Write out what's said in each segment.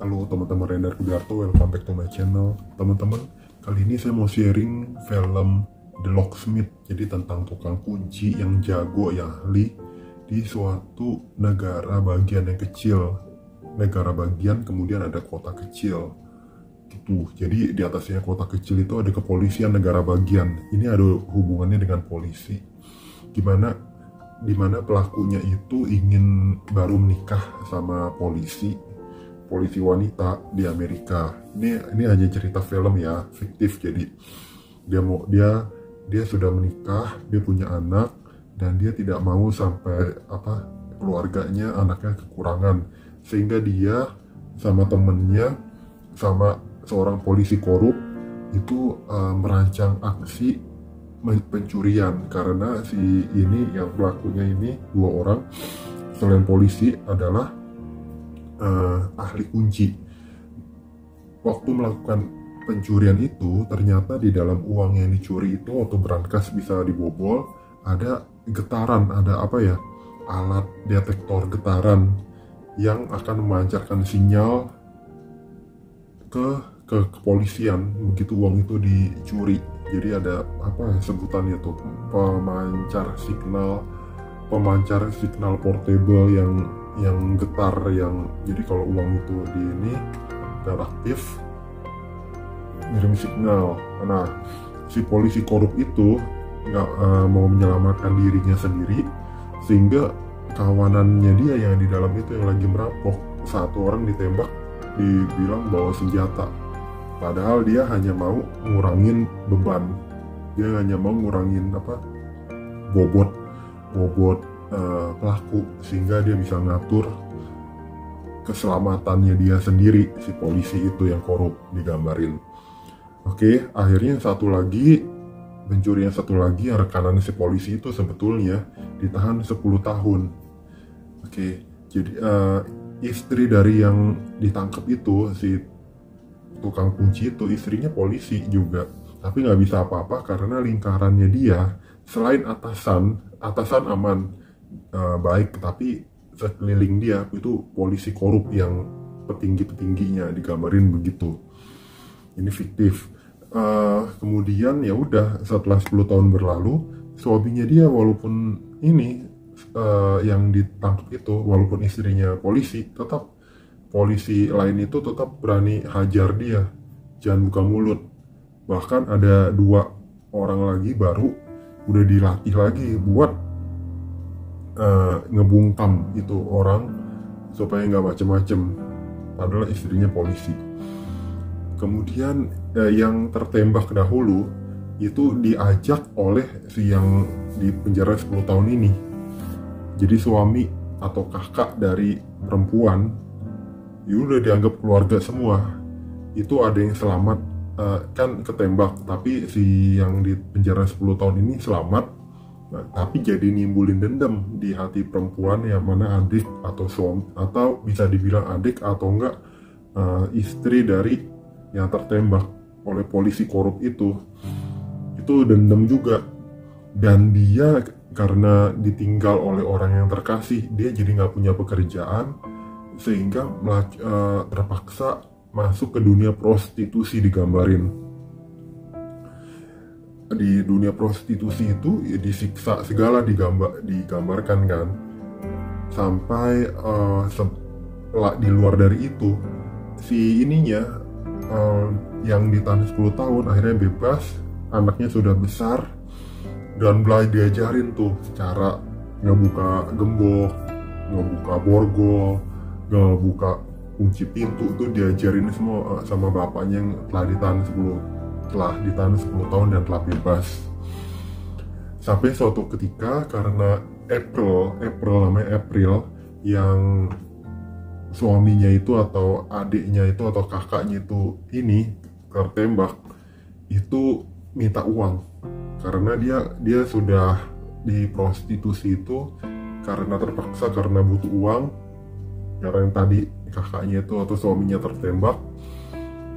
Halo teman-teman, Rendar Kudarto, welcome back to my channel. Teman-teman, kali ini saya mau sharing film The Locksmith. Jadi tentang tukang kunci yang jago, yang ahli di suatu negara bagian yang kecil. Negara bagian, kemudian ada kota kecil gitu. Jadi di atasnya kota kecil itu ada kepolisian negara bagian. Ini ada hubungannya dengan polisi. Dimana pelakunya itu ingin baru menikah sama polisi wanita di Amerika. Ini hanya cerita film ya, fiktif. Jadi dia sudah menikah, dia punya anak, dan dia tidak mau sampai keluarganya, anaknya kekurangan, sehingga dia sama temennya, sama seorang polisi korup itu merancang aksi pencurian. Karena si ini yang pelakunya ini, dua orang selain polisi adalah ahli kunci. Waktu melakukan pencurian itu, ternyata di dalam uang yang dicuri itu, waktu berangkas bisa dibobol, ada getaran, ada alat detektor getaran yang akan memancarkan sinyal ke kepolisian begitu uang itu dicuri. Jadi ada sebutannya tuh, pemancar signal portable yang getar, jadi kalau uang itu di ini aktif ngirim signal. Nah, si polisi korup itu nggak mau menyelamatkan dirinya sendiri, sehingga kawanannya dia yang di dalam itu yang lagi merampok, satu orang ditembak, dibilang bawa senjata. Padahal dia hanya mau ngurangin beban, dia hanya mau ngurangin bobot pelaku, sehingga dia bisa ngatur keselamatannya dia sendiri, si polisi itu yang korup digambarin. Oke, akhirnya pencurian satu lagi yang rekanan si polisi itu sebetulnya ditahan 10 tahun. Oke, jadi istri dari yang ditangkap itu, si tukang kunci itu, istrinya polisi juga, tapi nggak bisa apa-apa karena lingkarannya dia, selain atasan aman, baik, tapi sekeliling dia itu polisi korup yang petingginya, digambarin begitu. Ini fiktif. Kemudian ya udah, setelah 10 tahun berlalu, suaminya dia walaupun yang ditangkap itu, walaupun istrinya polisi, tetap polisi lain itu tetap berani hajar dia, jangan buka mulut. Bahkan ada 2 orang lagi baru udah dilatih lagi buat ngebungkam itu orang supaya nggak macem-macem, padahal istrinya polisi. Kemudian yang tertembak dahulu itu diajak oleh si yang di penjara 10 tahun ini. Jadi suami atau kakak dari perempuan itu udah dianggap keluarga semua. Itu ada yang selamat, kan ketembak, tapi si yang di penjara 10 tahun ini selamat. Nah, tapi jadi nimbulin dendam di hati perempuan yang mana adik atau suami, atau bisa dibilang adik atau enggak istri dari yang tertembak oleh polisi korup itu dendam juga. Dan dia karena ditinggal oleh orang yang terkasih, dia jadi nggak punya pekerjaan, sehingga terpaksa masuk ke dunia prostitusi, digambarin. Di dunia prostitusi itu ya disiksa segala, digambarkan kan, sampai di luar dari itu si ininya yang ditahan 10 tahun akhirnya bebas, anaknya sudah besar, dan diajarin tuh cara ngebuka gembok, ngebuka borgol, ngebuka kunci pintu, itu diajarin semua sama bapaknya yang telah ditahan 10 tahun dan telah bebas. Sampai suatu ketika, karena April yang suaminya itu atau adiknya itu atau kakaknya itu tertembak, itu minta uang karena dia sudah di prostitusi itu karena terpaksa, karena butuh uang, karena yang tadi kakaknya itu atau suaminya tertembak.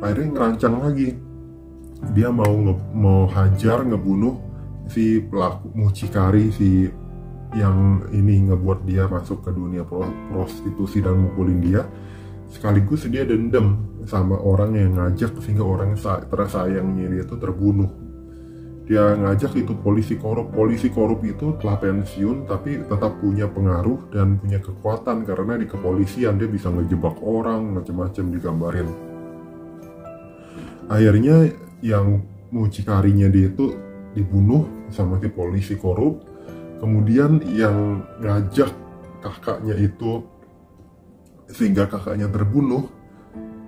Akhirnya ngerancang lagi, dia mau hajar, ngebunuh si pelaku mucikari, si yang ini ngebuat dia masuk ke dunia prostitusi dan mukulin dia, sekaligus dia dendam sama orang yang ngajak sehingga orang tersayangnya dia itu terbunuh. Dia ngajak itu polisi korup itu telah pensiun tapi tetap punya pengaruh dan punya kekuatan karena di kepolisian dia bisa ngejebak orang macam-macam digambarin. Akhirnya yang mucikarinya dia itu dibunuh sama si polisi korup. Kemudian yang ngajak kakaknya itu sehingga kakaknya terbunuh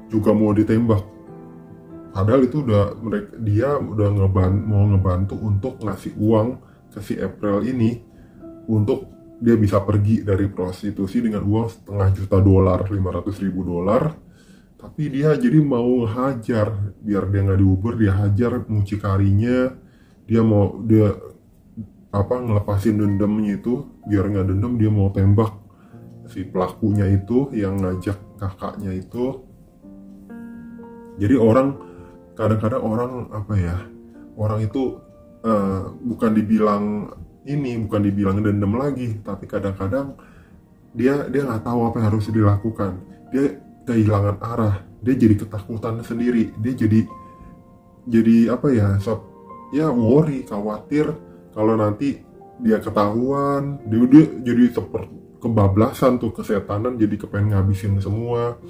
juga mau ditembak. Padahal itu dia udah mau ngebantu untuk ngasih uang ke si April ini untuk dia bisa pergi dari prostitusi dengan uang $500,000, $500,000. Tapi dia jadi mau hajar, biar dia nggak diuber, dia hajar mucikarinya. Dia ngelepasin dendamnya itu, biar nggak dendam dia mau tembak si pelakunya itu yang ngajak kakaknya itu. Jadi kadang-kadang orang itu bukan dibilang dendam lagi, tapi kadang-kadang dia nggak tahu apa yang harus dilakukan. Dia kehilangan arah, dia jadi ketakutan sendiri, dia jadi worry, khawatir kalau nanti dia ketahuan, dia jadi seperti kebablasan tuh, kesetanan, jadi kepengen ngabisin semua.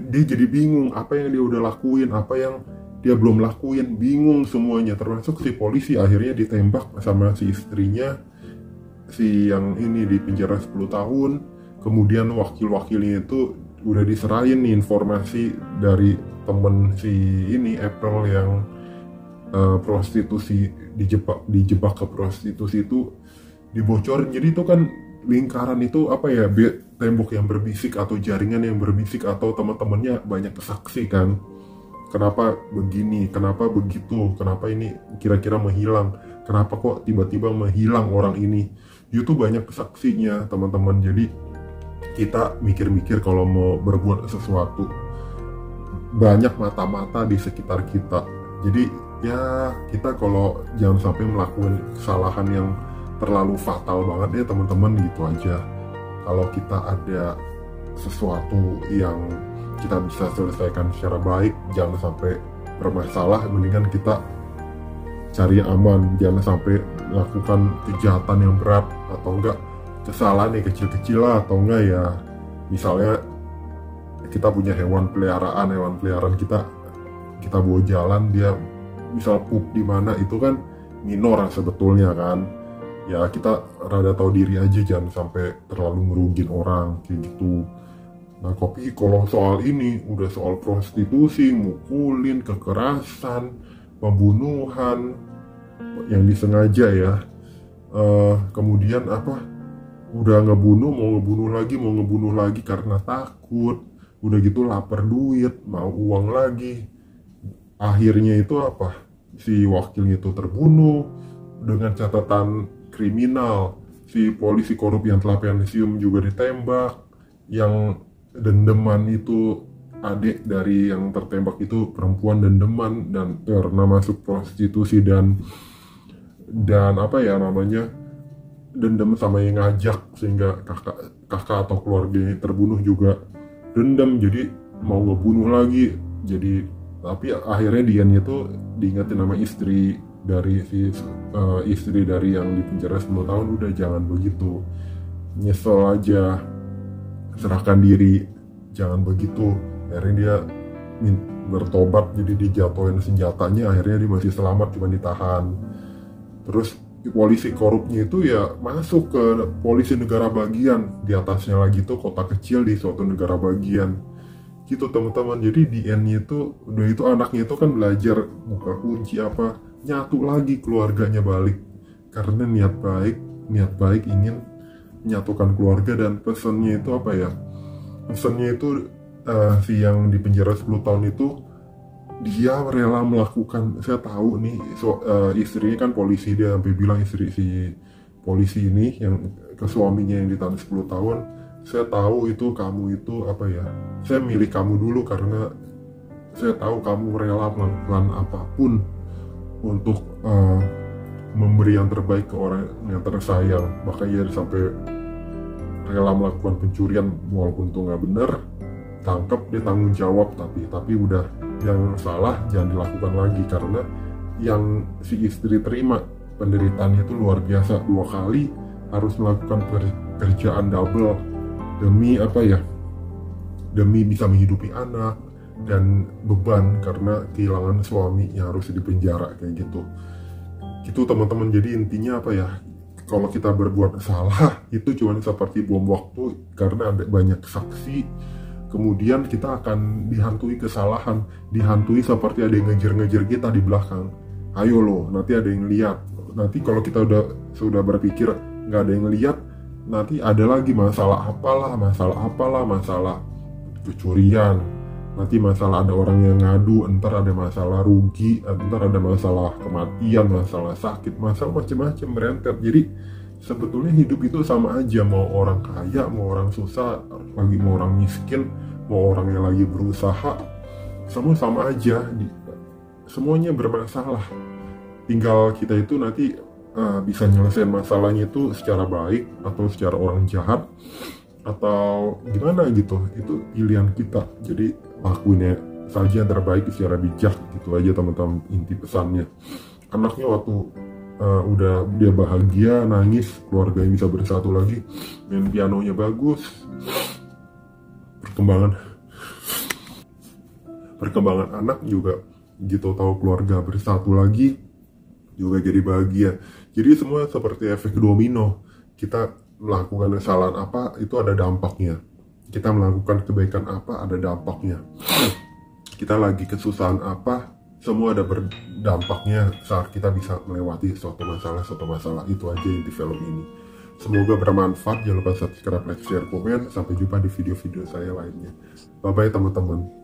Dia jadi bingung apa yang dia udah lakuin, apa yang dia belum lakuin, bingung semuanya. Termasuk si polisi akhirnya ditembak sama si istrinya, si yang ini di penjara 10 tahun. Kemudian wakil-wakilnya itu udah diserahin nih informasi dari temen si ini April yang prostitusi, dijebak ke prostitusi itu dibocorin. Jadi itu kan lingkaran itu tembok yang berbisik atau jaringan yang berbisik atau teman-temannya banyak saksi kan. Kenapa begini, kenapa begitu, kenapa ini kira-kira menghilang, kenapa kok tiba-tiba menghilang orang ini. Itu banyak saksinya teman-teman. Jadi kita mikir-mikir kalau mau berbuat sesuatu, banyak mata-mata di sekitar kita. Jadi ya kita kalau jangan sampai melakukan kesalahan yang terlalu fatal banget ya teman-teman, gitu aja. Kalau kita ada sesuatu yang kita bisa selesaikan secara baik, jangan sampai bermasalah, mendingan kita cari aman, jangan sampai melakukan kejahatan yang berat atau enggak kesalahan yang kecil-kecil lah, atau enggak ya misalnya kita punya hewan peliharaan kita bawa jalan, dia misal pup di mana, itu kan minor sebetulnya kan. Ya kita rada tahu diri aja, jangan sampai terlalu ngerugin orang kayak gitu. Nah tapi kalau soal ini udah soal prostitusi, mukulin, kekerasan, pembunuhan yang disengaja ya, kemudian udah mau ngebunuh lagi karena takut, udah gitu lapar duit, mau uang lagi. Akhirnya itu si wakilnya itu terbunuh dengan catatan kriminal. Si polisi korup yang telah pensiun juga ditembak. Yang dendeman itu, adik dari yang tertembak itu perempuan dendeman dan karena masuk prostitusi dan dendam sama yang ngajak, sehingga kakak atau keluarganya terbunuh juga dendam, jadi mau ngebunuh lagi. Tapi akhirnya Dian itu diingetin nama istri dari istri dari yang di penjara 10 tahun, udah jangan begitu, nyesel aja, serahkan diri, jangan begitu. Akhirnya dia bertobat, jadi dijatuhin senjatanya, akhirnya dia masih selamat, cuma ditahan. Terus polisi korupnya itu ya masuk ke polisi negara bagian, di atasnya lagi tuh kota kecil di suatu negara bagian gitu teman-teman. Jadi di end-nya itu udah itu anaknya itu kan belajar buka kunci nyatu lagi keluarganya balik karena niat baik ingin menyatukan keluarga. Dan pesannya itu si yang di penjara 10 tahun itu dia rela melakukan, saya tahu nih istrinya kan polisi, dia sampai bilang istri si polisi ini yang ke suaminya yang ditahan 10 tahun, saya tahu itu kamu itu saya milih kamu dulu karena saya tahu kamu rela melakukan apapun untuk memberi yang terbaik ke orang yang tersayang. Makanya dia sampai rela melakukan pencurian walaupun itu nggak benar, tangkap, dia tanggung jawab, tapi udah yang salah jangan dilakukan lagi, karena yang si istri terima penderitaannya itu luar biasa. 2 kali harus melakukan pekerjaan double demi apa ya, demi bisa menghidupi anak, dan beban karena kehilangan suami yang harus dipenjara kayak gitu. Itu teman-teman, jadi intinya apa ya, kalau kita berbuat salah itu cuma seperti bom waktu, karena ada banyak saksi, kemudian kita akan dihantui kesalahan, dihantui seperti ada yang ngejar-ngejar kita di belakang. Ayo loh, nanti ada yang lihat. Nanti kalau kita sudah berpikir nggak ada yang lihat, nanti ada lagi masalah apalah, masalah kecurian, nanti masalah ada orang yang ngadu, entar ada masalah rugi, entar ada masalah kematian, masalah sakit, masalah macam-macam berentet. Jadi sebetulnya hidup itu sama aja, mau orang kaya, mau orang susah, lagi mau orang miskin, mau orang yang lagi berusaha, semua sama aja, semuanya bermasalah. Tinggal kita itu nanti bisa nyelesain masalahnya itu secara baik atau secara orang jahat atau gimana gitu, itu pilihan kita. Jadi lakuinnya saja yang terbaik secara bijak, gitu aja teman-teman inti pesannya. Anaknya waktu udah dia bahagia, nangis, keluarganya bisa bersatu lagi, main pianonya bagus, perkembangan anak juga gitu, tahu keluarga bersatu lagi juga jadi bahagia. Jadi semua seperti efek domino, kita melakukan kesalahan apa itu ada dampaknya, kita melakukan kebaikan apa ada dampaknya, kita lagi kesusahan apa semua ada berdampaknya saat kita bisa melewati suatu masalah. Itu aja inti film ini. Semoga bermanfaat. Jangan lupa subscribe, like, share, komen. Sampai jumpa di video-video saya lainnya. Bye bye teman-teman.